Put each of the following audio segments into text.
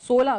16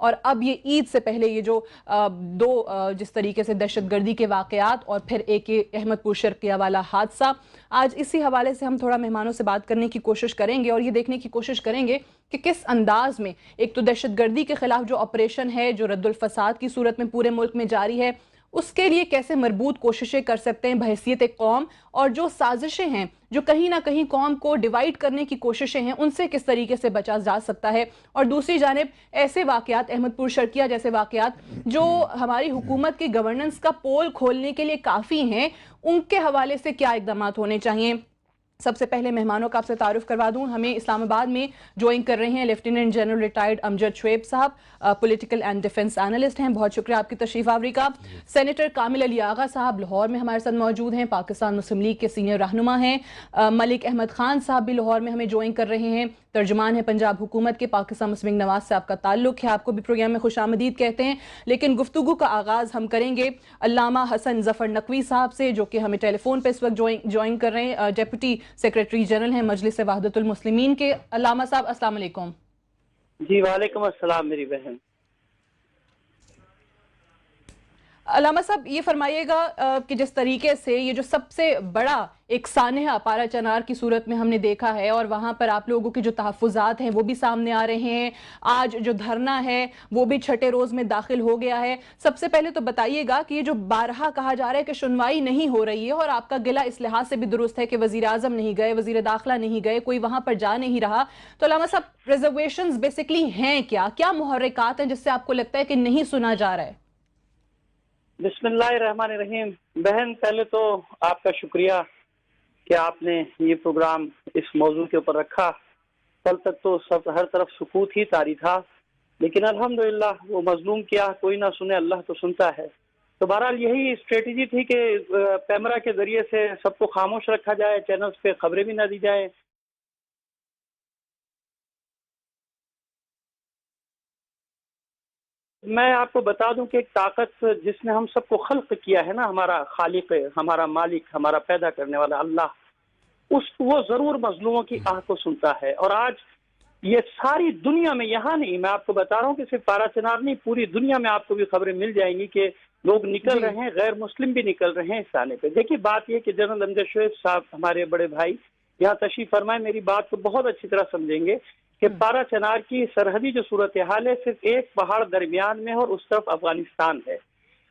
اور اب یہ عید سے پہلے یہ جو جس طریقے سے دہشت گردی کے واقعات اور پھر ایک احمد پور شرقیہ والا حادثہ، آج اسی حوالے سے ہم تھوڑا مہمانوں سے بات کرنے کی کوشش کریں گے اور یہ دیکھنے کی کوشش کریں گے کہ کس انداز میں ایک تو دہشت گردی کے خلاف جو آپریشن ہے جو رد الفساد کی صورت میں پورے ملک میں جاری ہے، اس کے لیے کیسے مربوط کوششیں کر سکتے ہیں بحیثیت ایک قوم، اور جو سازشیں ہیں جو کہیں نہ کہیں قوم کو ڈیوائیڈ کرنے کی کوششیں ہیں ان سے کس طریقے سے بچا جا سکتا ہے، اور دوسری جانب ایسے واقعات احمد پور شرقیہ جیسے واقعات جو ہماری حکومت کے گورننس کا پول کھولنے کے لیے کافی ہیں، ان کے حوالے سے کیا اقدامات ہونے چاہیے۔ سب سے پہلے مہمانوں کا آپ سے تعارف کروا دوں، ہمیں اسلام آباد میں جوائن کر رہے ہیں لیفٹیننٹ جنرل ریٹائرڈ امجد شعیب صاحب، پولیٹیکل اینڈ ڈیفنس اینالسٹ ہیں، بہت شکریہ آپ کی تشریف آوری کا۔ سینیٹر کامل علی آغا صاحب لاہور میں ہمارے ساتھ موجود ہیں، پاکستان مسلم لیگ کے سینئر رہنما ہیں۔ ملک احمد خان صاحب بھی لاہور میں ہمیں جوائن کر رہے ہیں، ترجمان ہیں پنجاب حکومت کے، پاکستان مسلم لیگ نواز سے آپ کا تعلق ہے، آپ کو بھی پروگرام میں خوش آمدید کہتے ہیں۔ لیکن گفتگو کا آغاز ہم کریں گے علامہ حسن ظفر نقوی صاحب سے، جو کہ ہمیں ٹیلی فون پہ اس وقت جوائن کر رہے ہیں، ڈیپٹی سیکریٹری جنرل ہیں مجلس وحدت المسلمین کے۔ علامہ صاحب السلام علیکم۔ جی وعلیکم السلام میری بہن۔ علامہ صاحب یہ فرمائیے گا کہ جس طریقے سے یہ جو سب سے بڑا ایک سانحہ پارا چنار کی صورت میں ہم نے دیکھا ہے اور وہاں پر آپ لوگوں کے جو تحفظات ہیں وہ بھی سامنے آ رہے ہیں، آج جو دھرنا ہے وہ بھی چھٹے روز میں داخل ہو گیا ہے، سب سے پہلے تو بتائیے گا کہ یہ جو بارہا کہا جا رہا ہے کہ سنوائی نہیں ہو رہی ہے، اور آپ کا گلہ اس لحاظ سے بھی درست ہے کہ وزیر اعظم نہیں گئے، وزیر داخلہ نہیں گئے، کوئی وہاں پر جا نہیں رہا، تو علامہ صاحب ریزرویشنز بیسکلی ہیں کیا محرکات ہیں جس سے آپ کو لگتا ہے کہ نہیں سنا جا رہا ہے؟ بسم اللہ الرحمن الرحیم۔ بہن پہلے تو آپ کا شکریہ کہ آپ نے یہ پروگرام اس موضوع کے اوپر رکھا۔ کل تک تو ہر طرف سکوت ہی طاری تھا، لیکن الحمدللہ وہ مظلوم کیا کوئی نہ سنے اللہ تو سنتا ہے۔ تو بہرحال یہی اسٹریٹجی تھی کہ کیمرہ کے ذریعے سے سب کو خاموش رکھا جائے، چینلز پہ خبریں بھی نہ دی جائیں۔ میں آپ کو بتا دوں کہ ایک طاقت جس نے ہم سب کو خلق کیا ہے نا، ہمارا خالق، ہمارا مالک، ہمارا پیدا کرنے والا اللہ، وہ ضرور مظلوموں کی آہ کو سنتا ہے۔ اور آج یہ ساری دنیا میں، یہاں نہیں، میں آپ کو بتا رہا ہوں کہ صرف پارا چنار نہیں، پوری دنیا میں آپ کو بھی خبریں مل جائیں گی کہ لوگ نکل رہے ہیں، غیر مسلم بھی نکل رہے ہیں اس آنے پہ۔ دیکھیے بات یہ کہ جنرل امجد شعیب صاحب ہمارے بڑے بھائی یہاں تشریف فرمائے، میری بات کو بہت اچھی طرح سمجھیں گے کہ پارا چنار کی سرحدی جو صورتحال ہے صرف ایک پہاڑ درمیان میں اور اس طرف افغانستان ہے،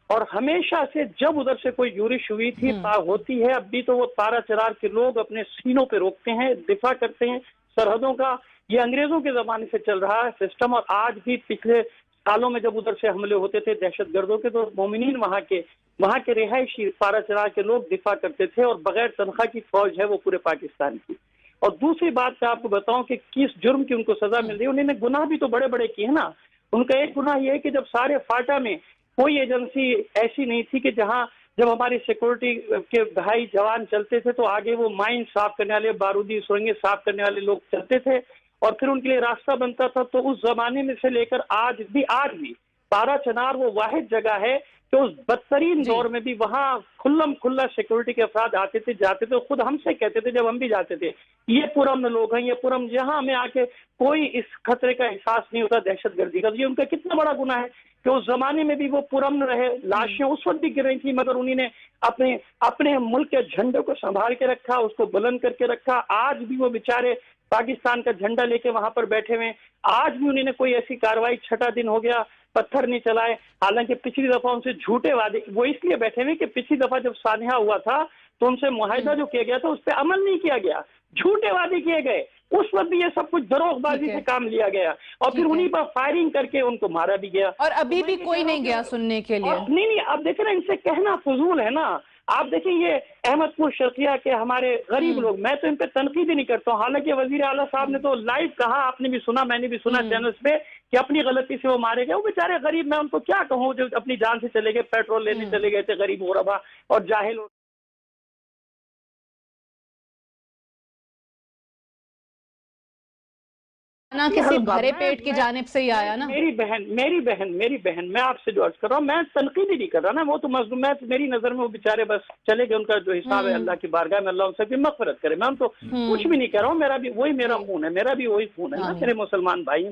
اور ہمیشہ سے جب ادھر سے کوئی یورش ہوئی تھی ہوتی ہے، اب بھی تو وہ پارا چنار کے لوگ اپنے سینوں پہ روکتے ہیں، دفاع کرتے ہیں سرحدوں کا۔ یہ انگریزوں کے زمانے سے چل رہا ہے سسٹم، اور آج بھی پچھلے سالوں میں جب ادھر سے حملے ہوتے تھے دہشت گردوں کے تو مومنین وہاں کے رہائشی پارا چنار کے لوگ دفاع کرتے تھے، اور بغیر تنخواہ کی فوج ہے وہ پورے پاکستان کی۔ اور دوسری بات میں آپ کو بتاؤں کہ کس جرم کی ان کو سزا مل رہی ہے، انہوں نے گناہ بھی تو بڑے بڑے کیے ہیں نا۔ ان کا ایک گناہ یہ ہے کہ جب سارے فاٹا میں کوئی ایجنسی ایسی نہیں تھی کہ جب ہماری سیکورٹی کے بھائی جوان چلتے تھے تو آگے وہ مائن صاف کرنے والے، بارودی سرنگیں صاف کرنے والے لوگ چلتے تھے اور پھر ان کے لیے راستہ بنتا تھا۔ تو اس زمانے میں سے لے کر آج بھی پارا چنار وہ واحد جگہ ہے کہ اس بدترین دور میں بھی وہاں کھلم کھلا سیکورٹی کے افراد آتے تھے، جاتے تھے، خود ہم سے کہتے تھے جب ہم بھی جاتے تھے یہ پرامن لوگ ہیں، یہ پرامن، یہاں ہمیں آ کے کوئی اس خطرے کا احساس نہیں ہوتا دہشت گردی کا۔ یہ ان کا کتنا بڑا گناہ ہے کہ اس زمانے میں بھی وہ پرامن رہے، لاشیں اس وقت بھی گر رہی تھی مگر انہوں نے اپنے ملک کے جھنڈے کو سنبھال کے رکھا، اس کو بلند کر کے رکھا۔ آج بھی وہ بیچارے پاکستان کا جھنڈا لے کے وہاں پر بیٹھے ہوئے، آج بھی انہوں نے کوئی ایسی کاروائی، چھٹا دن ہو گیا، پتھر نہیں چلائے۔ حالانکہ پچھلی دفعہ ان سے جھوٹے وعدے وہ اس لیے بیٹھے ہوئے کہ پچھلی دفعہ جب سانحہ ہوا تھا تو ان سے معاہدہ جو کیا گیا تھا اس پہ عمل نہیں کیا گیا، جھوٹے وعدے کیے گئے، اس وقت بھی یہ سب کچھ دروغ بازی سے کام لیا گیا اور پھر انہی پر فائرنگ کر کے ان کو مارا بھی گیا، اور ابھی بھی کوئی نہیں گیا سننے کے لیے۔ نہیں اب دیکھیں نا، ان سے کہنا فضول ہے نا۔ آپ دیکھیں یہ احمد پور شرقیہ کے ہمارے غریب لوگ، میں تو ان پہ تنقید ہی نہیں کرتا ہوں، حالانکہ وزیر اعلیٰ صاحب نے تو لائیو کہا، آپ نے بھی سنا، میں نے بھی سنا چینلز پہ، کہ اپنی غلطی سے وہ مارے گئے۔ وہ بیچارے غریب، میں ان کو کیا کہوں، جو اپنی جان سے چلے گئے، پیٹرول لینے چلے گئے تھے، غریب غربا اور جاہل۔ کسی بھرے پیٹ کی جانب سے ہی آیا نا۔ میری بہن میں آپ سے جو عرض کر رہا ہوں، میں تنقید ہی نہیں کر رہا نا، وہ تو مظلوم ہے، میری نظر میں وہ بیچارے بس چلے گئے، ان کا جو حساب ہے اللہ کی بارگاہ میں، اللہ ان سے بھی مغفرت کرے۔ میں ان کو کچھ بھی نہیں کہہ رہا ہوں، میرا بھی وہی میرا خون ہے، میرا بھی وہی خون ہے نا، میرے مسلمان بھائی ہیں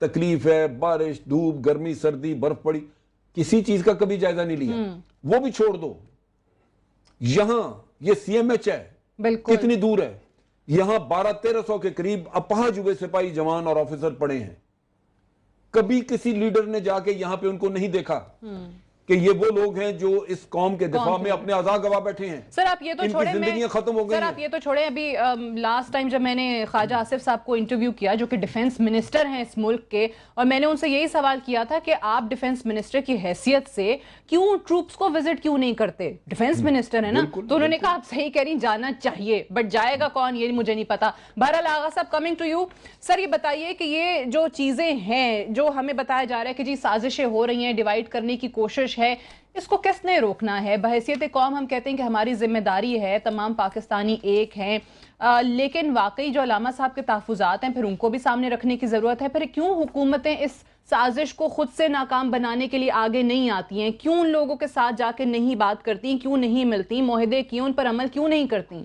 تکلیف ہے, بارش, دھوپ, گرمی, سردی, برف پڑی, کسی چیز کا کبھی جائزہ نہیں لیا. وہ بھی چھوڑ دو, یہاں یہ سی ایم ایچ ہے, کتنی دور ہے, یہاں 1200-1300 کے قریب اپاہج ہوئے سپاہی جوان اور آفیسر پڑے ہیں. کبھی کسی لیڈر نے جا کے یہاں پہ ان کو نہیں دیکھا کہ یہ وہ لوگ ہیں جو اس قوم کے دفاع میں اپنے آزاد گواہ بیٹھے ہیں. سر آپ یہ تو چھوڑیں, زندگیاں ختم ہو گئی ہیں. سر آپ یہ تو چھوڑیں, ابھی لاسٹ ٹائم جب میں نے خواجہ آصف صاحب کو انٹرویو کیا جو کہ ڈیفنس منسٹر ہیں اس ملک کے, اور میں نے ان سے یہی سوال کیا تھا کہ آپ ڈیفنس منسٹر کی حیثیت سے کیوں ٹروپس کو وزٹ کیوں نہیں کرتے, ڈیفنس منسٹر ہے نا, تو انہوں نے کہا آپ صحیح کہہ رہی, جانا چاہیے, بٹ جائے گا کون یہ مجھے نہیں پتا. بہرحال آغا صاحب, کمنگ ٹو یو سر, یہ بتائیے کہ یہ جو چیزیں ہیں جو ہمیں بتایا جا رہا ہے کہ جی سازشیں ہو رہی ہیں, ڈیوائیڈ کرنے کی کوشش ہے, اس کو کس نے روکنا ہے؟ بحیثیت قوم ہم کہتے ہیں کہ ہماری ذمہ داری ہے, تمام پاکستانی ایک ہیں, لیکن واقعی جو علامہ صاحب کے تحفظات ہیں پھر ان کو بھی سامنے رکھنے کی ضرورت ہے. پھر کیوں حکومتیں اس سازش کو خود سے ناکام بنانے کے لیے آگے نہیں آتی ہیں؟ کیوں ان لوگوں کے ساتھ جا کے نہیں بات کرتی, کیوں نہیں ملتی, معاہدے کیوں ان پر عمل کیوں نہیں کرتی؟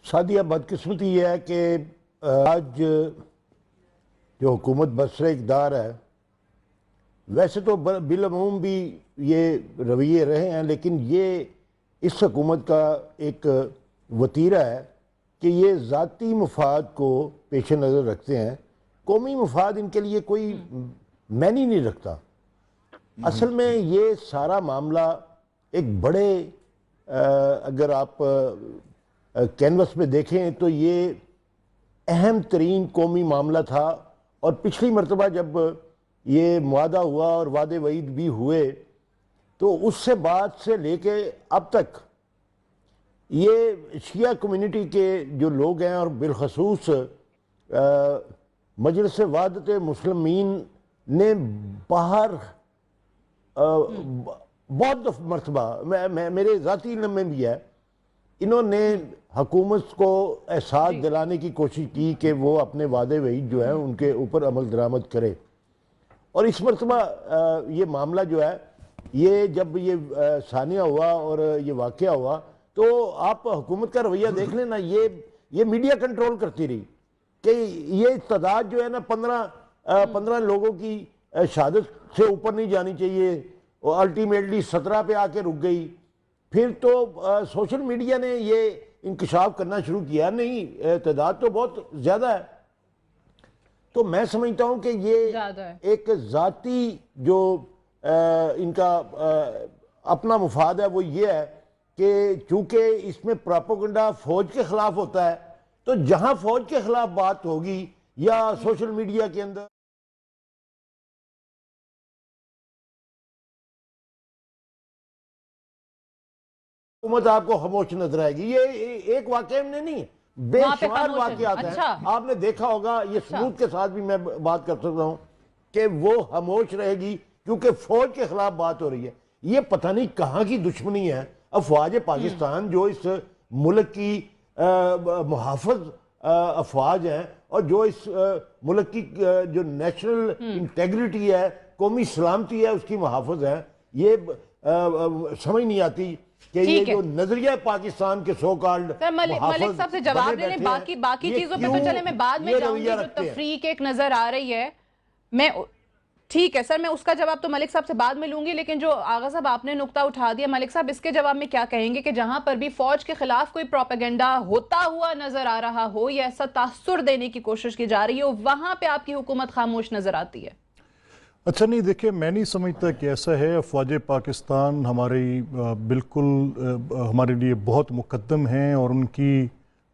سعدیہ, بدقسمتی یہ ہے کہ آج جو حکومت برسر اقتدار ہے, ویسے تو بالعموم بھی یہ رویے رہے ہیں, لیکن یہ اس حکومت کا ایک وتیرہ ہے کہ یہ ذاتی مفاد کو پیش نظر رکھتے ہیں. قومی مفاد ان کے لیے کوئی معنی نہیں رکھتا. اصل میں یہ سارا معاملہ ایک بڑے اگر آپ کینوس پہ دیکھیں تو یہ اہم ترین قومی معاملہ تھا, اور پچھلی مرتبہ جب یہ معاہدہ ہوا اور وعدے وعید بھی ہوئے تو اس سے بعد سے لے کے اب تک یہ شیعہ کمیونٹی کے جو لوگ ہیں, اور بالخصوص مجلس وحدت مسلمین نے باہر بہت مرتبہ, میرے ذاتی علم میں بھی ہے, انہوں نے حکومت کو احساس دلانے کی کوشش کی کہ وہ اپنے وعدے وعید جو ہیں ان کے اوپر عمل درآمد کرے. اور اس مرتبہ یہ معاملہ جو ہے, یہ جب یہ ثانیہ ہوا اور یہ واقعہ ہوا تو آپ حکومت کا رویہ دیکھ لیں نا, یہ میڈیا کنٹرول کرتی رہی کہ یہ تعداد جو ہے نا 15 لوگوں کی شہادت سے اوپر نہیں جانی چاہیے, اور الٹیمیٹلی 17 پہ آ کے رک گئی. پھر تو سوشل میڈیا نے یہ انکشاف کرنا شروع کیا, نہیں تعداد تو بہت زیادہ ہے. تو میں سمجھتا ہوں کہ یہ ایک ذاتی جو ان کا اپنا مفاد ہے وہ یہ ہے کہ چونکہ اس میں پراپوگنڈا فوج کے خلاف ہوتا ہے, تو جہاں فوج کے خلاف بات ہوگی یا سوشل میڈیا کے اندر حکومت آپ کو خاموش نظر آئے گی. یہ ایک واقعہ میں نہیں, بے شمار واقعات ہیں. آپ نے دیکھا ہوگا, یہ ثبوت کے ساتھ بھی میں بات کر سکتا ہوں کہ وہ خاموش رہے گی کیونکہ فوج کے خلاف بات ہو رہی ہے. یہ پتہ نہیں کہاں کی دشمنی ہے. افواج پاکستان جو اس ملک کی محافظ افواج ہیں, اور جو اس ملک کی جو نیشنل انٹیگریٹی ہے, قومی سلامتی ہے, اس کی محافظ ہیں, یہ سمجھ نہیں آتی کہ یہ جو نظریہ پاکستان کے سو کالڈ ملک صاحب سے جواب دے لیں, باقی چیزوں پہ تو چلے میں بعد میں جاؤں گی. جو تفریق ایک نظر آ رہی ہے, میں ٹھیک ہے سر, میں اس کا جواب تو ملک صاحب سے بعد میں لوں گی, لیکن جو آغا صاحب آپ نے نقطہ اٹھا دیا, ملک صاحب اس کے جواب میں کیا کہیں گے کہ جہاں پر بھی فوج کے خلاف کوئی پروپیگنڈا ہوتا ہوا نظر آ رہا ہو یا ایسا تاثر دینے کی کوشش کی جا رہی ہو, وہاں پہ آپ کی حکومت خاموش نظر آتی ہے؟ اچھا نہیں, دیکھیں میں نہیں سمجھتا کہ ایسا ہے. افواج پاکستان ہماری بالکل ہمارے لیے بہت مقدم ہیں, اور ان کی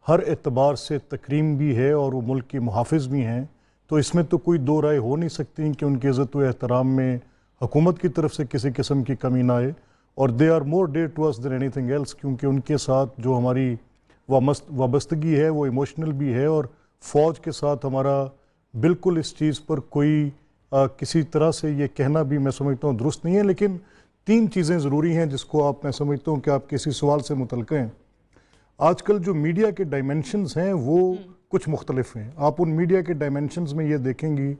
ہر اعتبار سے تکریم بھی ہے, اور وہ ملک کی محافظ بھی ہیں. تو اس میں تو کوئی دو رائے ہو نہیں سکتی کہ ان کی عزت و احترام میں حکومت کی طرف سے کسی قسم کی کمی نہ آئے. اور they are more dear to us than anything else, کیونکہ ان کے ساتھ جو ہماری وابستگی ہے وہ ایموشنل بھی ہے, اور فوج کے ساتھ ہمارا بالکل اس چیز پر کوئی کسی طرح سے یہ کہنا بھی میں سمجھتا ہوں درست نہیں ہے. لیکن 3 چیزیں ضروری ہیں جس کو آپ میں سمجھتا ہوں کہ آپ کسی سوال سے متعلق ہیں. آج کل جو میڈیا کے ڈائمنشنز ہیں وہ کچھ مختلف ہیں. آپ ان میڈیا کے ڈائمنشنز میں یہ دیکھیں گی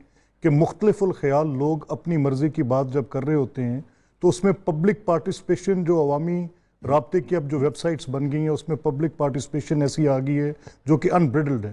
کہ مختلف الخیال لوگ اپنی مرضی کی بات جب کر رہے ہوتے ہیں تو اس میں پبلک پارٹیسپیشن, جو عوامی رابطے کی اب جو ویب سائٹس بن گئی ہیں اس میں پبلک پارٹیسپیشن ایسی آ گئی ہے جو کہ انبریڈلڈ ہے.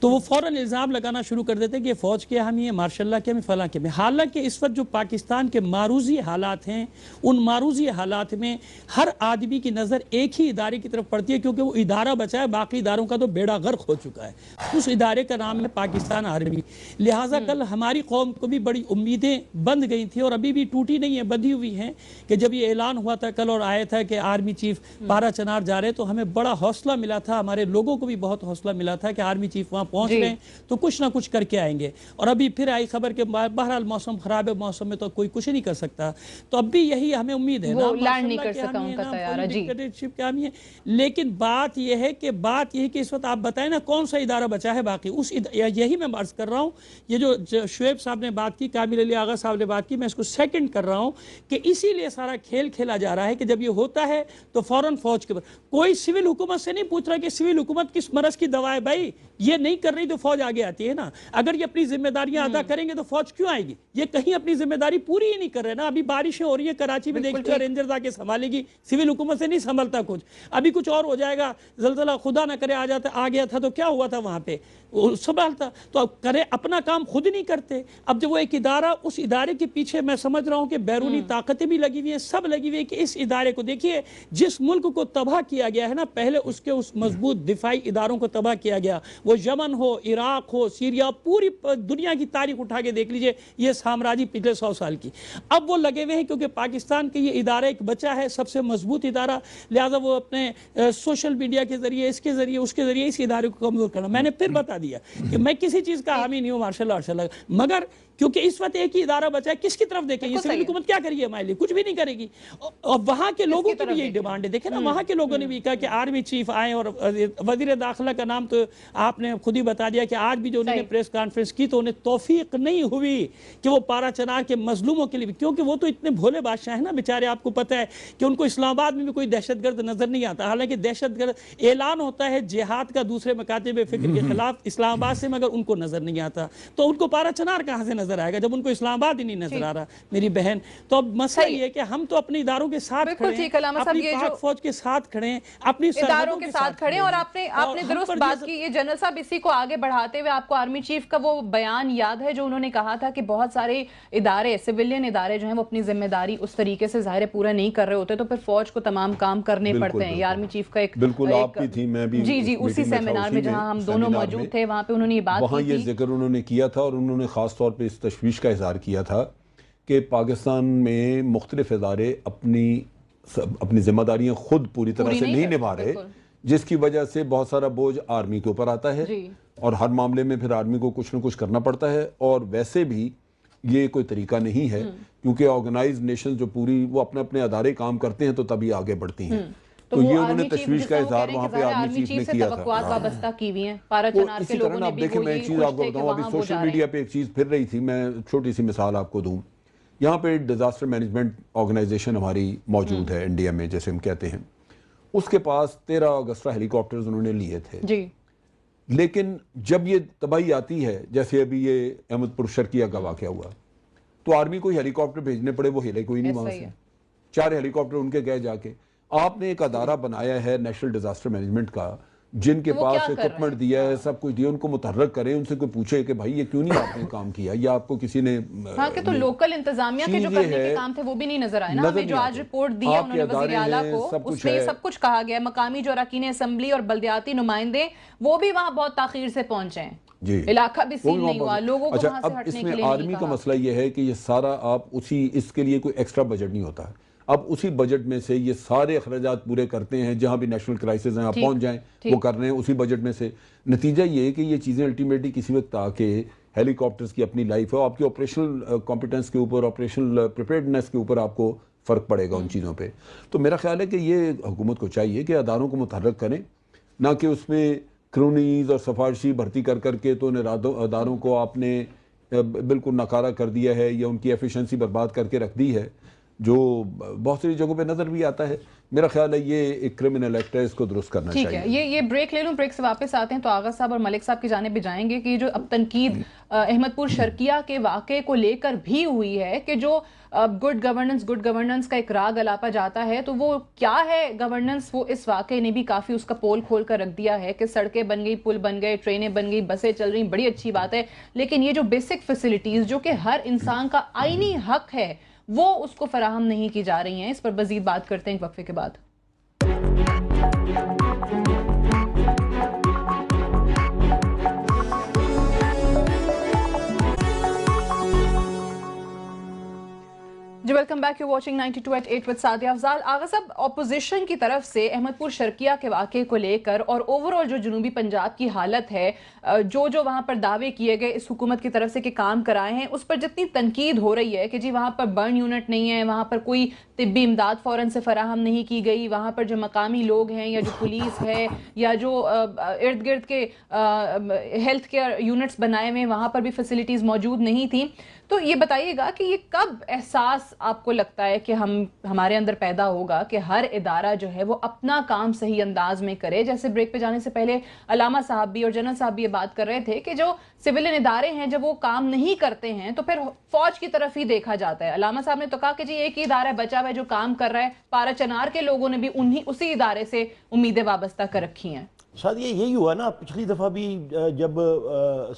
تو وہ فوراً الزام لگانا شروع کر دیتے ہیں کہ یہ فوج کے حامی ہے، مارشاء اللہ کے حامی، فلاں کے حامی۔ حالانکہ اس وقت جو پاکستان کے معروضی حالات ہیں، ان معروضی حالات میں ہر آدمی کی نظر ایک ہی ادارے کی طرف پڑتی ہے، کیونکہ وہ ادارہ بچا ہے، باقی اداروں کا تو بیڑا غرق ہو چکا ہے۔ اس ادارے کا نام ہے پاکستان آرمی۔ لہٰذا کل ہماری قوم کو بھی بڑی امیدیں بند گئی تھیں، اور ابھی بھی ٹوٹی نہیں ہیں، بندھی ہوئی ہیں، کہ جب یہ اعلان ہوا تھا کل اور آیا تھا کہ آرمی چیف پارا چنار جا رہے، تو ہمیں بڑا حوصلہ ملا تھا، ہمارے لوگوں کو بھی بہت حوصلہ ملا تھا کہ آرمی چیف وہاں پہنچ رہے ہیں تو کچھ نہ کچھ کر کے آئیں گے۔ اور ابھی پھر آئی خبر کہ بہرحال موسم خراب ہے، موسم میں تو کوئی کچھ نہیں کر سکتا، تو اب بھی یہی ہمیں امید ہے، وہ لینڈ نہیں کر سکا ان کا طیارہ۔ جی لیکن بات یہ ہے کہ اس وقت آپ بتائیں نا کون سا ادارہ بچا ہے باقی، یہی میں عرض کر رہا ہوں، یہ جو شعیب صاحب نے بات کی، کامل علی آغا صاحب نے بات کی، میں اس کو سیکنڈ کر رہا ہوں کہ اسی لیے سارا کھیل کھیلا جا رہا ہے کہ جب یہ ہوتا ہے تو فوراً فوج کے کوئی سول حکومت سے نہیں پوچھ رہا کہ سول حکومت کس مرض کی دوا ہے، بھائی یہ نہیں کر رہی تو فوج آگے آتی ہے نا۔ اگر یہ اپنی ذمہ داریاں ادا کریں گے تو فوج کیوں آئے گی؟ یہ کہیں اپنی ذمہ داری پوری ہی نہیں کر رہے نا۔ ابھی بارشیں ہو رہی ہیں کراچی میں، دیکھتے ہیں رینجرز آ کے سنبھالے گی، سول حکومت سے نہیں سنبھلتا کچھ۔ ابھی کچھ اور ہو جائے گا، زلزلہ خدا نہ کرے آ گیا تھا تو کیا ہوا تھا وہاں پہ، سنبھالتا تو اب کرے اپنا کام خود نہیں کرتے۔ اب جب وہ ایک ادارہ، اس ادارے کے پیچھے میں سمجھ رہا ہوں کہ بیرونی طاقتیں بھی لگی ہوئی ہیں، سب لگی ہوئی ہیں کہ اس ادارے کو دیکھیے، جس ملک کو تباہ کیا گیا ہے نا، پہلے اس کے اس مضبوط دفاعی اداروں کو تباہ کیا گیا، وہ یمن ہو، عراق ہو، سیریا، پوری دنیا کی تاریخ اٹھا کے دیکھ لیجئے، یہ سامراجی پچھلے 100 سال کی۔ اب وہ لگے ہوئے ہیں کیونکہ پاکستان کے یہ ادارہ ایک بچہ ہے، سب سے مضبوط ادارہ، لہٰذا وہ اپنے سوشل میڈیا کے ذریعے، اس کے ذریعے، اس کے ذریعے اس ادارے کو کمزور کرنا۔ میں نے پھر بتا دیا کہ میں کسی چیز کا حامی نہیں ہوں، ماشاءاللہ، مگر کیونکہ اس وقت ایک ہی ادارہ بچا ہے، کس کی طرف دیکھیں؟ یہ سول حکومت کیا کریے ہمارے لیے؟ کچھ بھی نہیں کرے گی۔ اور وہاں کے لوگوں کی بھی یہی ڈیمانڈ ہے، دیکھیں نا، وہاں کے لوگوں نے بھی کہا کہ آرمی چیف آئیں، اور وزیر داخلہ کا نام تو آپ نے خود ہی بتا دیا کہ آج بھی جو انہوں نے پریس کانفرنس کی تو انہیں توفیق نہیں ہوئی کہ وہ پارا چنار کے مظلوموں کے لیے، کیونکہ وہ تو اتنے بھولے بادشاہ ہیں نا بیچارے، آپ کو پتہ ہے کہ ان کو اسلام آباد میں بھی کوئی دہشت گرد نظر نہیں آتا، حالانکہ دہشت گرد اعلان ہوتا ہے جہاد کا دوسرے مکاتب فکر کے خلاف اسلام آباد سے، مگر ان کو نظر نہیں آتا، تو ان کو پارا چنار کہاں سے نظر آئے گا جب ان کو اسلام آباد ہی نہیں نظر آ رہا میری بہن۔ تو اب مسئلہ یہ ہے کہ ہم تو اپنے اداروں کے ساتھ کھڑے ہیں، اپنی پاک فوج کے ساتھ کھڑے ہیں، اپنی اداروں کے ساتھ کھڑے ہیں، اور آپ نے درست بات کی۔ یہ جنرل صاحب اسی کو آگے بڑھاتے ہوئے آپ کو آرمی چیف کا وہ بیان یاد ہے جو انہوں نے کہا تھا کہ بہت سارے ادارے، سویلین ادارے جو ہیں وہ اپنی ذمہ داری اس طریقے سے ظاہر پورا نہیں کر رہے ہوتے تو پھر فوج کو تمام کام کرنے پڑتے ہیں۔ یہ آرمی چیف کا ایک بالکل آپ کی تھی، میں بھی جی اسی سیمینار میں جہاں ہم دونوں موجود تھے، وہاں پہ انہوں نے یہ بات کی تھی، وہاں یہ ذکر انہوں نے کیا تھا، اور انہوں نے خاص طور پہ اس تشویش کا اظہار کیا تھا کہ پاکستان میں مختلف ادارے اپنی ذمہ داریاں خود پوری طرح سے نہیں نبھا رہے، جس کی وجہ سے بہت سارا بوجھ آرمی کے اوپر آتا ہے، اور ہر معاملے میں پھر آرمی کو کچھ نہ کچھ کرنا پڑتا ہے۔ اور ویسے بھی یہ کوئی طریقہ نہیں ہے، کیونکہ آرگنائز نیشن جو پوری وہ اپنے اپنے ادارے کام کرتے ہیں تو تبھی آگے بڑھتی ہیں۔ تو یہ انہوں نے تشویش کا اظہار وہاں پہ آرمی چیف نے کیا تھا۔ وابستہ کی ہوئی ہیں پارا چنار کے لوگوں نے بھی، دیکھیں میں ایک چیز آپ کو بتاؤں، ابھی سوشل میڈیا پہ ایک چیز پھر رہی تھی، میں چھوٹی سی مثال آپ کو دوں۔ یہاں پہ ڈیزاسٹر مینجمنٹ آرگنائزیشن ہماری موجود ہے انڈیا میں، جیسے ہم کہتے ہیں، اس کے پاس 13 اگسٹا ہیلی کاپٹرز انہوں نے لیے تھے، لیکن جب یہ تباہی آتی ہے، جیسے ابھی یہ احمد پور شرقیہ کا واقعہ ہوا، تو آرمی کو ہیلی کاپٹر بھیجنے پڑے، وہ ہیلے کوئی نہیں وہاں سے، 4 ہیلی کاپٹر ان کے گئے جا کے۔ آپ نے ایک ادارہ بنایا ہے نیشنل ڈیزاسٹر مینجمنٹ کا، جن کے پاس اکوپمنٹ دیا ہے، سب کچھ دیا، ان کو متحرک کریں، ان سے کوئی پوچھے کہ بھائی یہ کیوں نہیں آپ نے کام کیا، یا آپ کو کسی نے ہاں کہ تو لوکل انتظامیہ کے جو کرنے کے کام تھے وہ بھی نہیں نظر آئے نا ہمیں، جو آج رپورٹ دی ہے انہوں نے وزیر اعلیٰ کو، اس میں سب کچھ کہا گیا ہے، مقامی جو اراکین اسمبلی اور بلدیاتی نمائندے وہ بھی وہاں بہت تاخیر سے پہنچے ہیں، علاقہ بھی سیل نہیں ہوا، لوگوں کو وہاں سے ہٹنے کے لیے نہیں کہا۔ اس میں آرمی کا مسئلہ یہ ہے کہ یہ سارا آپ اس کے لیے کوئی ایکسٹرا بجٹ نہیں ہوتا ہے، اب اسی بجٹ میں سے یہ سارے اخراجات پورے کرتے ہیں، جہاں بھی نیشنل کرائسس ہیں آپ پہنچ جائیں وہ کر رہے ہیں اسی بجٹ میں سے۔ نتیجہ یہ ہے کہ یہ چیزیں الٹیمیٹلی کسی وقت آکے ہیلی کاپٹرز کی اپنی لائف ہے، آپ کی آپریشنل کمپیٹنس کے اوپر، آپریشنل پریپیئرڈنس کے اوپر آپ کو فرق پڑے گا ان چیزوں پہ۔ تو میرا خیال ہے کہ یہ حکومت کو چاہیے کہ اداروں کو متحرک کریں، نہ کہ اس میں کرونیز اور سفارشی بھرتی کر کے تو ان اداروں کو آپ نے بالکل ناکارہ کر دیا ہے، یا ان کی ایفیشنسی برباد کر کے رکھ دی ہے، جو بہت سی جگہوں پہ نظر بھی آتا ہے میرا خیال ہے یہ ایک کرمنل ایکٹ ہے، اس کو درست کرنا چاہیے. ٹھیک ہے، یہ بریک لے لوں، بریک سے واپس آتے ہیں تو آغا صاحب اور ملک صاحب کی جانب بھی جائیں گے کہ جو اب تنقید احمد پور شرقیہ کے واقعے کو لے کر بھی ہوئی ہے کہ جو گڈ گورننس کا ایک راگ الاپا جاتا ہے، تو وہ کیا ہے گورننس، وہ اس واقعے نے بھی کافی اس کا پول کھول کر رکھ دیا ہے کہ سڑکیں بن گئی، پل بن گئے، ٹرینیں بن گئی، بسیں چل رہی، بڑی اچھی بات ہے، لیکن یہ جو بیسک فیسلٹیز جو کہ ہر انسان کا آئینی حق ہے وہ اس کو فراہم نہیں کی جا رہی ہیں. اس پر مزید بات کرتے ہیں ایک وقفے کے بعد. جی welcome back, you watching 92@8 with Sadia Afzaal. Agha صاحب، اپوزیشن کی طرف سے احمد پور شرقیہ کے واقعے کو لے کر اور اوورآل جو جنوبی پنجاب کی حالت ہے، جو وہاں پر دعوے کیے گئے اس حکومت کی طرف سے کہ کام کرائے ہیں، اس پر جتنی تنقید ہو رہی ہے کہ جی وہاں پر برن یونٹ نہیں ہے، وہاں پر کوئی طبی امداد فوراً سے فراہم نہیں کی گئی، وہاں پر جو مقامی لوگ ہیں یا جو پولیس ہے یا جو ارد گرد کے ہیلتھ کیئر یونٹس بنائے ہوئے وہاں پر بھی فیسلٹیز موجود نہیں تھیں. تو یہ بتائیے گا کہ یہ کب احساس آپ کو لگتا ہے کہ ہمارے اندر پیدا ہوگا کہ ہر ادارہ جو ہے وہ اپنا کام صحیح انداز میں کرے؟ جیسے بریک پہ جانے سے پہلے علامہ صاحب بھی اور جنرل صاحب بھی یہ بات کر رہے تھے کہ جو سویلین ادارے ہیں جب وہ کام نہیں کرتے ہیں تو پھر فوج کی طرف ہی دیکھا جاتا ہے. علامہ صاحب نے تو کہا کہ جی ایک ہی ادارہ بچا ہوا ہے جو کام کر رہا ہے. پارا چنار کے لوگوں نے بھی اسی ادارے سے امیدیں وابستہ کر رکھی ہیں. شاید یہی ہوا نا پچھلی دفعہ بھی جب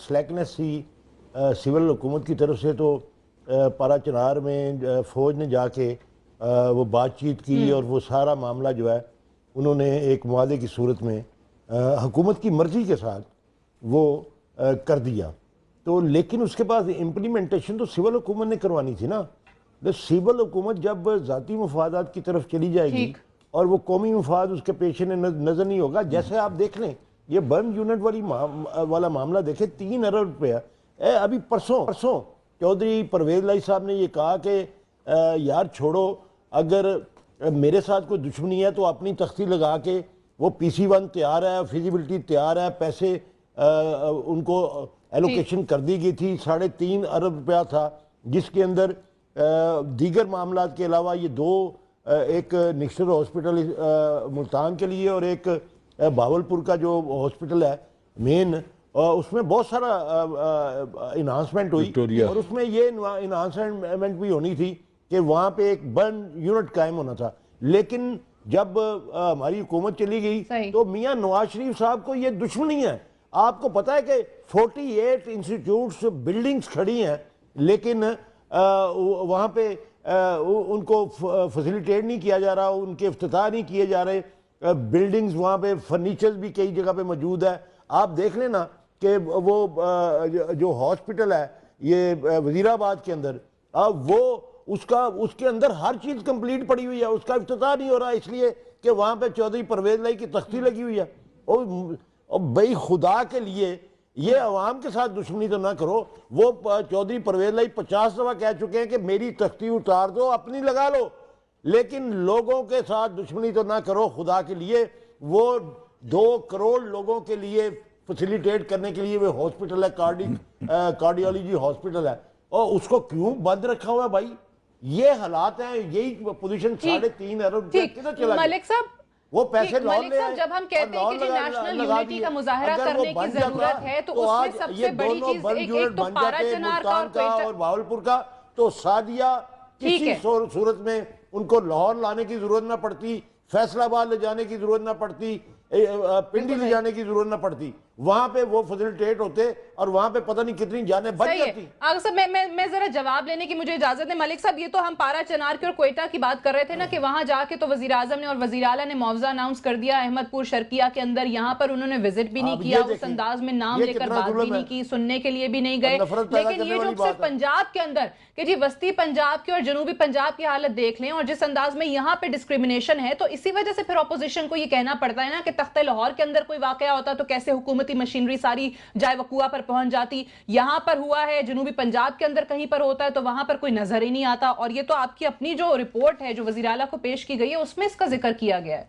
سلیکنس تھی سول حکومت کی طرف سے، تو پارا چنار میں فوج نے جا کے وہ بات چیت کی اور وہ سارا معاملہ جو ہے انہوں نے ایک معاہدے کی صورت میں حکومت کی مرضی کے ساتھ وہ کر دیا. تو لیکن اس کے بعد امپلیمنٹیشن تو سول حکومت نے کروانی تھی نا. سول حکومت جب ذاتی مفادات کی طرف چلی جائے گی اور وہ قومی مفاد اس کے پیش نظر نہیں ہوگا. جیسے آپ دیکھ لیں یہ برن یونٹ والا معاملہ دیکھیں، 3 ارب روپیہ ابھی پرسوں چودھری پرویز لائی صاحب نے یہ کہا کہ یار چھوڑو، اگر میرے ساتھ کوئی دشمنی ہے تو اپنی تختی لگا کے وہ PC1 تیار ہے، فیزیبلٹی تیار ہے، پیسے ان کو ایلوکیشن کر دی گئی تھی. 3.5 ارب روپیہ تھا جس کے اندر دیگر معاملات کے علاوہ یہ 2 ایک نکشر ہاسپٹل ملتان کے لیے اور ایک بھاولپور کا جو ہاسپٹل ہے مین، اس میں بہت سارا انہانسمنٹ ہوئی اور اس میں یہ انہانسمنٹ بھی ہونی تھی کہ وہاں پہ ایک برن یونٹ قائم ہونا تھا. لیکن جب ہماری حکومت چلی گئی تو میاں نواز شریف صاحب کو یہ دشمنی ہے. آپ کو پتہ ہے کہ 48 انسٹیٹیوٹس بلڈنگز کھڑی ہیں لیکن وہاں پہ ان کو فیسیلیٹیٹ نہیں کیا جا رہا، ان کے افتتاح نہیں کیے جا رہے. بلڈنگز وہاں پہ فرنیچرز بھی کئی جگہ پہ موجود ہے. آپ دیکھ لیں نا کہ وہ جو ہاسپٹل ہے یہ وزیر آباد کے اندر، وہ اس کے اندر ہر چیز کمپلیٹ پڑی ہوئی ہے، اس کا افتتاح نہیں ہو رہا اس لیے کہ وہاں پہ چودھری پرویز لائی کی تختی لگی ہوئی ہے. اور بھائی خدا کے لیے یہ عوام کے ساتھ دشمنی تو نہ کرو. وہ چودھری پرویز لائی 50 دفعہ کہہ چکے ہیں کہ میری تختی اتار دو، اپنی لگا لو، لیکن لوگوں کے ساتھ دشمنی تو نہ کرو خدا کے لیے. وہ 2 کروڑ لوگوں کے لیے فیسیلیٹیٹ کرنے کے لیے وہ ہاسپٹل ہے، کارڈیالوجی ہاسپٹل ہے، اور اس کو کیوں بند رکھا ہوا ہے بھائی؟ یہ حالات ہیں. یہی پوزیشن 3.5 ارب روپے کدھر چلا گیا؟ ملک صاحب وہ پیسے ملک صاحب جب ہم کہتے ہیں کہ جی نیشنل یونٹی کا مظاہرہ کرنے کی ضرورت ہے تو اس میں سب سے بڑی چیز ایک تو پارا چنار کا اور بھاولپور کا، تو سعدیہ کسی صورت میں ان کو لاہور لانے کی ضرورت نہ پڑتی، فیصل آباد لے جانے کی ضرورت نہ پڑتی، پنڈی لے جانے کی ضرورت نہ پڑتی. وہاں پہ وہ فیسیلیٹیٹ ہوتے اور وہاں پہ پتہ نہیں کتنی جانیں بچ جاتی. آغا صاحب میں ذرا جواب لینے کی مجھے اجازت دیں. ملک صاحب یہ تو ہم پارا چنار کے اور کوئٹہ کی بات کر رہے تھے نا کہ وہاں جا کے تو وزیر اعظم نے اور وزیر اعلیٰ نے معاوضہ اناؤنس کر دیا احمد پور شرقیہ کے اندر. یہاں پر انہوں نے وزٹ بھی نہیں کیا، اس انداز میں نام لے کر بات بھی نہیں کی، سننے کے لیے بھی نہیں گئے. لیکن یہ جو صرف پنجاب کے اندر کہ جی وسطی پنجاب کی اور جنوبی پنجاب کی حالت دیکھ لیں اور جس انداز میں یہاں پہ ڈسکریمنیشن ہے، تو اسی وجہ سے پھر اپوزیشن کو یہ کہنا پڑتا ہے نا کہ تختہ لاہور کے اندر کوئی واقعہ ہوتا تو کیسے حکومتی مشینری ساری جائے وقوع پر پہنچ جاتی. یہاں پر ہوا ہے، جنوبی پنجاب کے اندر کہیں پر ہوتا ہے تو وہاں پر کوئی نظر ہی نہیں آتا. اور یہ تو آپ کی اپنی جو رپورٹ ہے جو وزیر اعلیٰ کو پیش کی گئی ہے اس میں اس کا ذکر کیا گیا ہے.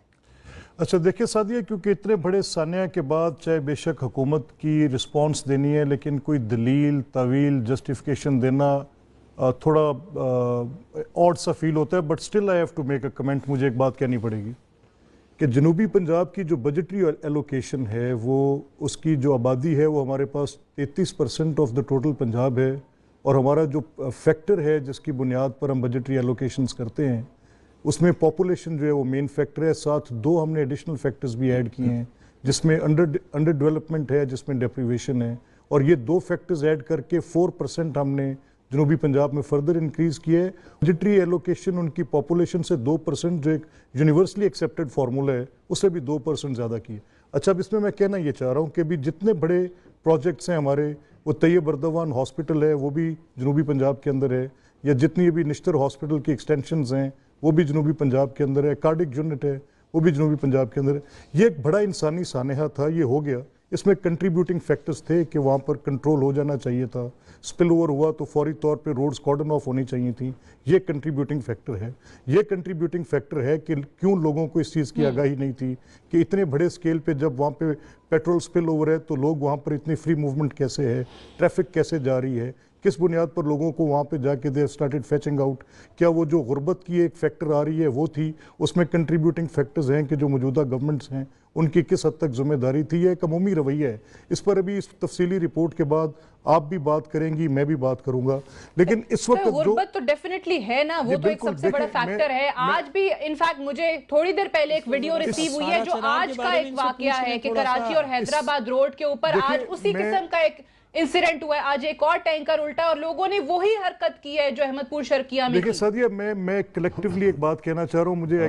اچھا دیکھیں سعدیہ، کیونکہ اتنے بڑے سانحہ کے بعد چاہے بے شک حکومت کی رسپانس دینی ہے لیکن کوئی دلیل طویل جسٹیفیکیشن دینا تھوڑا آڈ سا فیل ہوتا ہے. But still I have to make a comment. مجھے ایک بات کہنی پڑے گی. کہ جنوبی پنجاب کی جو بجٹری ایلوکیشن ہے وہ اس کی جو آبادی ہے وہ ہمارے پاس 33% آف دا ٹوٹل پنجاب ہے، اور ہمارا جو فیکٹر ہے جس کی بنیاد پر ہم بجٹری ایلوکیشنز کرتے ہیں اس میں پاپولیشن جو ہے وہ مین فیکٹر ہے، ساتھ 2 ہم نے ایڈیشنل فیکٹرز بھی ایڈ کیے ہیں جس میں انڈر ڈیولپمنٹ ہے، جس میں ڈیپریویشن ہے، اور یہ 2 فیکٹرز ایڈ کر کے 4% ہم نے جنوبی پنجاب میں فردر انکریز کیا ہے۔ بجٹری ایلوکیشن ان کی پاپولیشن سے 2% جو ایک یونیورسلی ایکسیپٹڈ فارمولا ہے اس سے بھی 2% زیادہ کی ہے۔ اچھا اب اس میں میں کہنا یہ چاہ رہا ہوں کہ بھی جتنے بڑے پروجیکٹس ہیں ہمارے، وہ طیب اردوان ہاسپٹل ہے وہ بھی جنوبی پنجاب کے اندر ہے، یا جتنی بھی نشتر ہاسپٹل کی ایکسٹینشنز ہیں وہ بھی جنوبی پنجاب کے اندر ہے، کارڈک یونٹ ہے وہ بھی جنوبی پنجاب کے اندر ہے۔ یہ ایک بڑا انسانی سانحہ تھا، یہ ہو گیا، اس میں کنٹریبیوٹنگ فیکٹرز تھے کہ وہاں پر کنٹرول ہو جانا چاہیے تھا، سپل اوور ہوا تو فوری طور پہ روڈز کارڈن آف ہونی چاہیے تھیں، یہ کنٹریبیوٹنگ فیکٹر ہے۔ یہ کنٹریبیوٹنگ فیکٹر ہے کہ کیوں لوگوں کو اس چیز کی آگاہی نہیں تھی کہ اتنے بڑے سکیل پہ جب وہاں پہ پیٹرول سپل اوور ہے تو لوگ وہاں پر اتنی فری موومنٹ کیسے ہے، ٹریفک کیسے جا رہی ہے، کس بنیاد پر لوگوں کو وہاں پہ جا کے دے سٹارٹڈ فیچنگ آؤٹ، کیا وہ جو غربت کی ایک فیکٹر آ رہی ہے وہ تھی، اس میں کنٹریبیوٹنگ فیکٹرز ہیں کہ جو موجودہ گورنمنٹس ہیں ان کی کس حد تک ذمہ داری تھی۔ یہ ایک عمومی رویہ ہے، اس پر ابھی اس تفصیلی رپورٹ کے بعد آپ بھی بات کریں گی، میں بھی بات کروں گا، لیکن اس وقت غربت تو ڈیفینیٹلی ہے نا، وہ تو ایک سب سے بڑا فیکٹر ہے۔ آج بھی انفیکٹ مجھے تھوڑی دیر پہلے ایک ویڈیو ریسیو ہوئی ہے جو آج کا ایک واقعہ ہے کہ کراچی اور حیدرآباد روڈ کے اوپر آج اسی قسم کا ایک انسیڈنٹ ہوا ہے، آج ایک اور ٹینکر الٹا اور لوگوں نے وہی حرکت کی ہے جو احمد پور شرقیہ میں دیکھیں سعدیہ، میں کلیکٹیولی ایک بات کہنا چاہ رہا ہوں، مجھے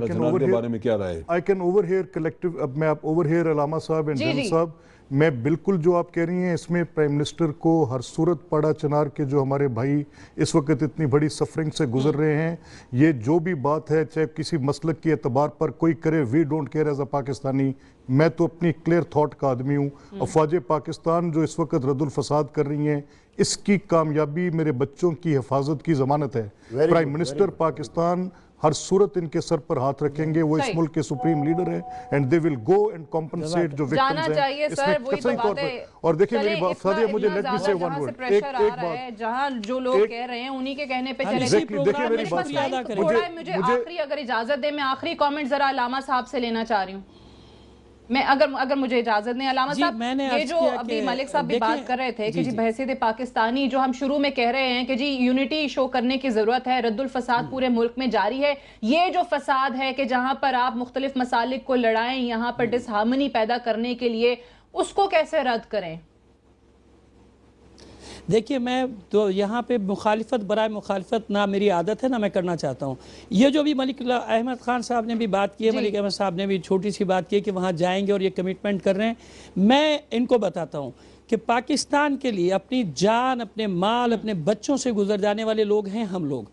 I can overhear collective، اب میں آپ overhear علامہ صاحب and جنرل صاحب، میں بالکل جو آپ کہہ رہی ہیں اس میں پرائم منسٹر کو ہر صورت پڑا چنار کے جو ہمارے بھائی اس وقت اتنی بڑی سفرنگ سے گزر رہے ہیں، یہ جو بھی بات ہے چاہے کسی مسلک کے اعتبار پر کوئی کرے، we don't care as a Pakistani, میں تو اپنی کلیئر تھاٹ کا آدمی ہوں۔ افواج پاکستان جو اس وقت رد الفساد کر رہی ہیں اس کی کامیابی میرے بچوں کی حفاظت کی ضمانت ہے۔ پرائم منسٹر پاکستان ہر صورت ان کے سر پر ہاتھ رکھیں گے، وہ اس ملک کے سپریم لیڈر ہیں and they will go and compensate جو victims ہیں اس میں قصائی طور پر۔ اور دیکھیں میری بات سعدیہ، مجھے let me say one word، ایک بات جہاں جو لوگ کہہ رہے ہیں انہی کے کہنے پہ چلے دیکھیں میری بات مجھے آخری اگر اجازت دے میں آخری کامنٹ ذرا علامہ صاحب سے لینا چاہ رہی ہوں، میں اگر مجھے اجازت دیں علامہ صاحب، یہ جو ابھی ملک صاحب بھی بات کر رہے تھے کہ جی بحیثیت پاکستانی جو ہم شروع میں کہہ رہے ہیں کہ جی یونٹی شو کرنے کی ضرورت ہے، رد الفساد پورے ملک میں جاری ہے، یہ جو فساد ہے کہ جہاں پر آپ مختلف مسالک کو لڑائیں، یہاں پر ڈس ہارمنی پیدا کرنے کے لیے، اس کو کیسے رد کریں؟ دیکھیے میں تو یہاں پہ مخالفت برائے مخالفت نہ میری عادت ہے نہ میں کرنا چاہتا ہوں۔ یہ جو بھی ملک احمد خان صاحب نے بھی بات کی ہے، ملک احمد صاحب نے بھی چھوٹی سی بات کی ہے کہ وہاں جائیں گے اور یہ کمٹمنٹ کر رہے ہیں، میں ان کو بتاتا ہوں کہ پاکستان کے لیے اپنی جان، اپنے مال، اپنے بچوں سے گزر جانے والے لوگ ہیں ہم لوگ۔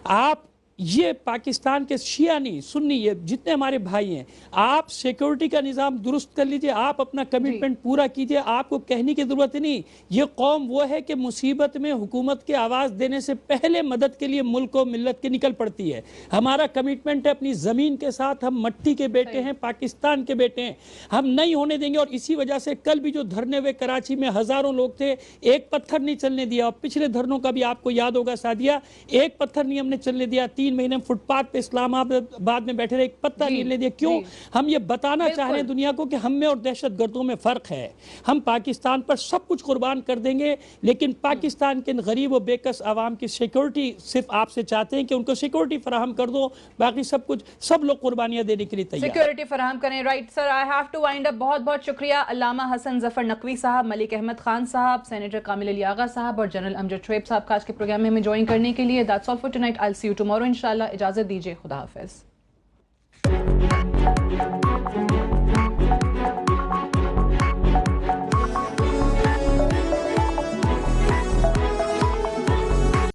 آپ یہ پاکستان کے شیعہ نہیں سنی، یہ جتنے ہمارے بھائی ہیں، آپ سیکیورٹی کا نظام درست کر لیجئے، آپ اپنا کمٹمنٹ پورا کیجئے، آپ کو کہنے کی ضرورت نہیں۔ یہ قوم وہ ہے کہ مصیبت میں حکومت کے آواز دینے سے پہلے مدد کے لیے ملک و ملت کے نکل پڑتی ہے۔ ہمارا کمٹمنٹ ہے اپنی زمین کے ساتھ، ہم مٹی کے بیٹے ہیں، پاکستان کے بیٹے ہیں، ہم نہیں ہونے دیں گے۔ اور اسی وجہ سے کل بھی جو دھرنے ہوئے کراچی میں ہزاروں لوگ تھے، ایک پتھر نہیں چلنے دیا، اور پچھلے دھرنوں کا بھی آپ کو یاد ہوگا سعدیہ، ایک پتھر نہیں ہم نے چلنے دیا، 3 مہینے فٹ پاتھ پہ اسلام آباد میں بیٹھے رہے، ایک پتہ نہیں لے دیا۔ کیوں؟ ہم یہ بتانا چاہ رہے ہیں دنیا کو کہ ہم میں اور دہشت گردوں میں فرق ہے۔ ہم پاکستان پر سب کچھ قربان کر دیں گے، لیکن پاکستان کے غریب و بےکس عوام کی سیکورٹی صرف آپ سے چاہتے ہیں کہ ان کو سیکورٹی فراہم کر دو، باقی سب کچھ سب لوگ قربانیاں دینے کے لیے تیار ہیں۔ سیکورٹی فراہم کریں، right sir, I have to wind up. بہت بہت شکریہ علامہ حسن ظفر نقوی صاحب، ملک احمد خان صاحب، سینیٹر کامل علی آغا صاحب اور جنرل امجد شعیب صاحب کا آج کے پروگرام میں ہمیں جوائن کرنے کے لیے۔ That's all for tonight. I'll see you tomorrow انشاءاللہ۔ اجازت دیجیے، خدا حافظ۔